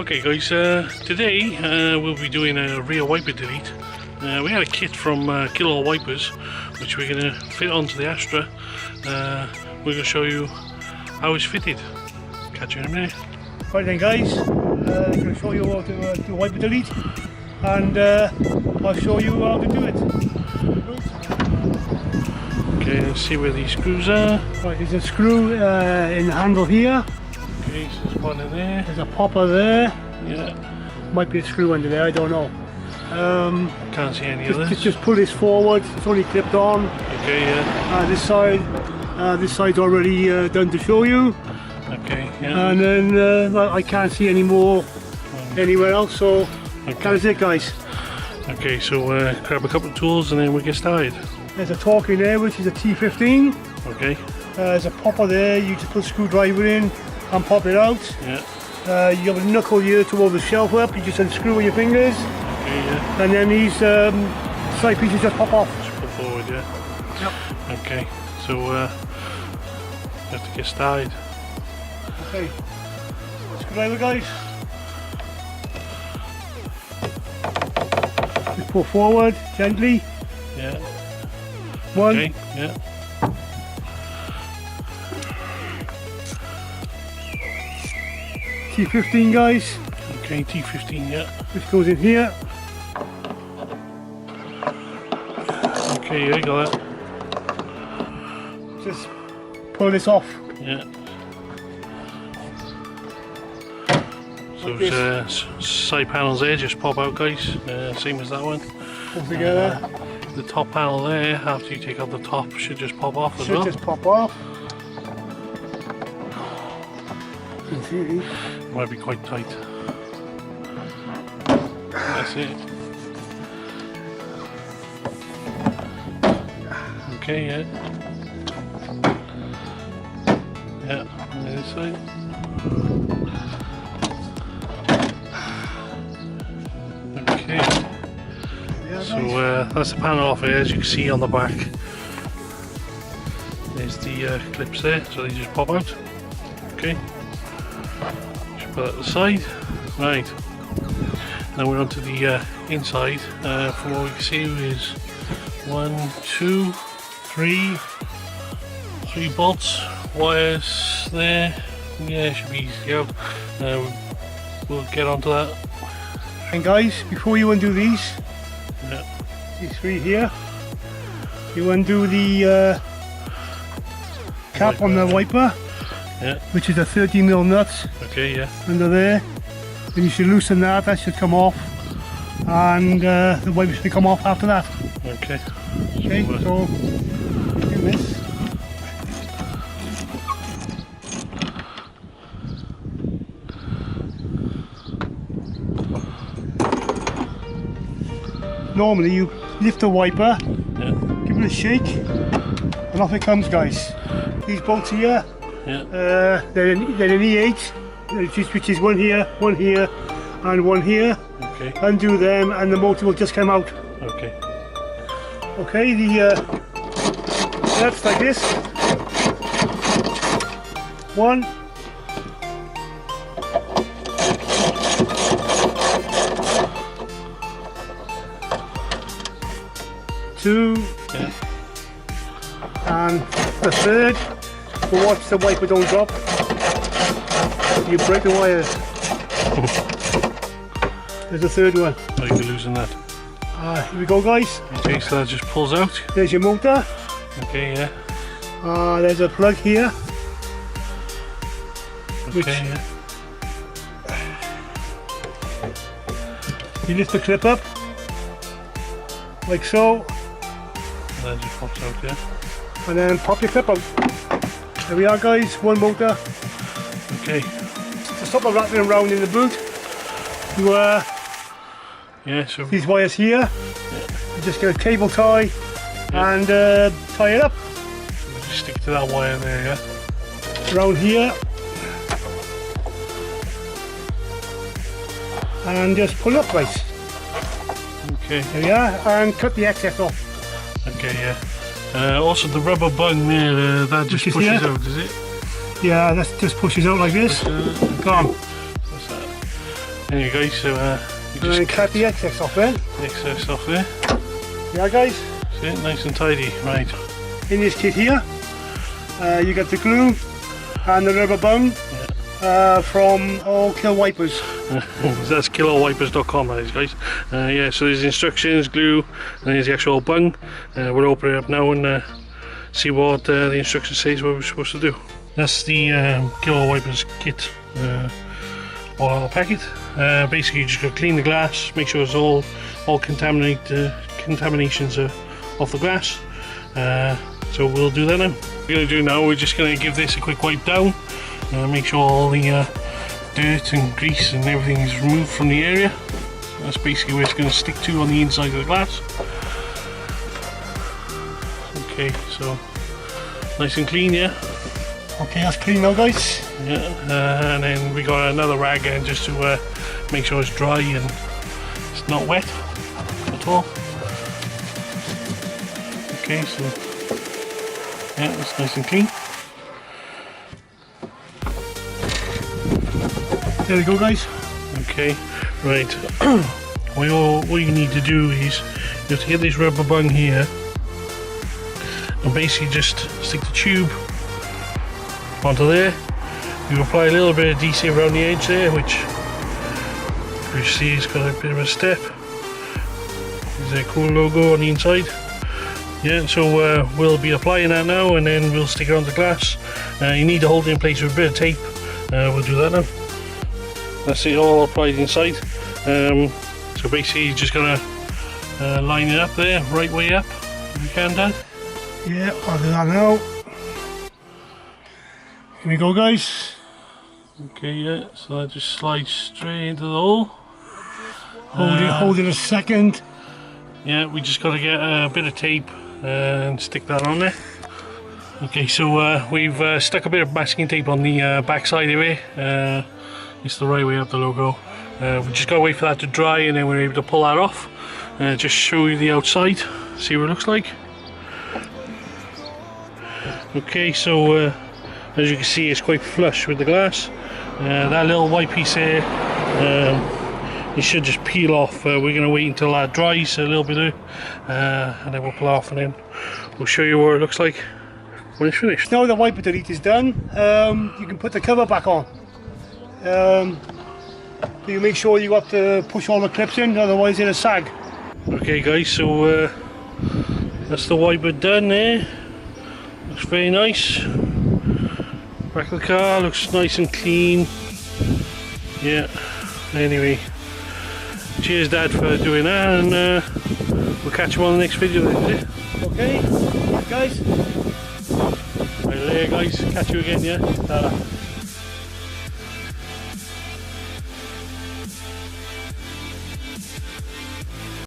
Okay guys, today we'll be doing a rear wiper delete. We had a kit from Killallwipers which we're going to fit onto the Astra. We're going to show you how it's fitted. Catch you in a minute. Right then guys, I'm going to show you how to do wiper delete, and I'll show you how to do it. Okay, let's see where these screws are. Right, there's a screw in the handle here. Okay, so there's one in there. There's a popper there. Yeah. Might be a screw under there, I don't know. Can't see any others. Just pull this forward, it's only clipped on. Okay, yeah. This side's already done to show you. Okay, yeah. And then well, I can't see any more anywhere else, so that's it guys. Okay, so grab a couple of tools and then we'll get started. There's a torque in there which is a T15. Okay. There's a popper there, you just put a screwdriver in and pop it out. Yeah. You have a knuckle here to hold the shelf up, you just unscrew with your fingers. Okay, yeah. And then these side pieces just pop off. Just put forward, yeah. Yep. Okay, so you have to get started. Okay. Screwdriver guys. Just pull forward gently. Yeah. One. Okay, yeah. T15 guys. Okay, T15, yeah. This goes in here. Okay, yeah, got that. Just pull this off. Yeah. So Like side panels there just pop out guys, same as that one. Pull together. The top panel there, after you take out the top, should just pop off as Should well. just pop off. It might be quite tight. That's it. Okay, yeah. Yeah, on the other side. Okay. So that's the panel off here, as you can see on the back. There's the clips there, so they just pop out. Okay. Just put that to the side. Right. Now we're onto the inside. From what we can see is 1, 2, 3 bolts, wires there. Yeah, should be easy out. We'll get onto that. And guys, before you undo these three here, you undo the cap on the wiper, which is a 30mm nut. Okay, yeah. Under there. Then you should loosen that, that should come off, and the wiper should come off after that. Okay. Okay, so do this. Normally you lift the wiper, give it a shake, and off it comes guys. These bolts here, they're an E8, which is one here, and one here. Okay. Undo them and the motor will just come out. Okay. Okay, the nuts like this. 1. 2. Yeah. And the third. But watch the wiper don't drop. You break the wires. There's the third one. Oh, you can loosen that. Here we go guys. Okay, so that just pulls out. There's your motor. Okay, yeah. There's a plug here. Okay, yeah. You lift the clip up, like so. And that just pops out, yeah. And then pop your clip out. There we are guys, one motor. Okay. To stop it wrapping around in the boot, you so these wires here, you just get a cable tie and tie it up. We'll just stick to that wire there, yeah. Around here. And just pull up guys. Okay. There we are, and cut the excess off. Okay, yeah. Also the rubber bung there, that just pushes out, does it? Yeah, that just pushes out like this. Go on. What's that? There you go, so you and then cut the excess off then. excess off there. Yeah guys. See it, nice and tidy, right. In this kit here, you got the glue and the rubber bung from all Killallwipers. That's Killallwipers.com, that is, guys. Yeah, so there's instructions, glue, and there's the actual bung. We'll open it up now and see what the instruction says what we're supposed to do. That's the Killallwipers kit oil packet. Basically, you just got to clean the glass, make sure it's all contaminations are off the glass. So we'll do that now. What we're going to do now, we're just going to give this a quick wipe down, make sure all the dirt and grease and everything is removed from the area. So that's basically where it's going to stick to on the inside of the glass. Okay, so nice and clean, yeah. Okay, that's clean now, guys. Yeah, and then we got another rag in just to make sure it's dry and it's not wet at all. Okay, so yeah, it's nice and clean. There we go, guys. Okay, right. What you need to do is you have to get this rubber bung here and basically just stick the tube onto there. You apply a little bit of adhesive around the edge there, which you see it's got a bit of a step. There's a cool logo on the inside. Yeah, so we'll be applying that now and then we'll stick it on the glass. You need to hold it in place with a bit of tape. We'll do that now. That's it, all applied inside. So basically you're just gonna line it up there, right way up, if you can, Dad. Yeah, I'll do that now. Here we go, guys. Okay, yeah, so that just slides straight into the hole. Hold it a second. Yeah, we just got to get a bit of tape and stick that on there. Okay, so we've stuck a bit of masking tape on the back side of it. It's the right way up, the logo. We just got to wait for that to dry and then we're able to pull that off. Just show you the outside, see what it looks like. Okay, so as you can see, it's quite flush with the glass. That little white piece there, it should just peel off. We're going to wait until that dries a little bit, and then we'll pull off and then we'll show you what it looks like when it's finished. Now the wiper delete is done, you can put the cover back on. You make sure you have to push all the clips in, otherwise it'll sag. Okay guys, so that's the wiper done there. Looks very nice. Back of the car looks nice and clean. Yeah, anyway, cheers Dad for doing that, and we'll catch you on the next video then. Okay, guys. Right there guys, catch you again, yeah? Ta-da.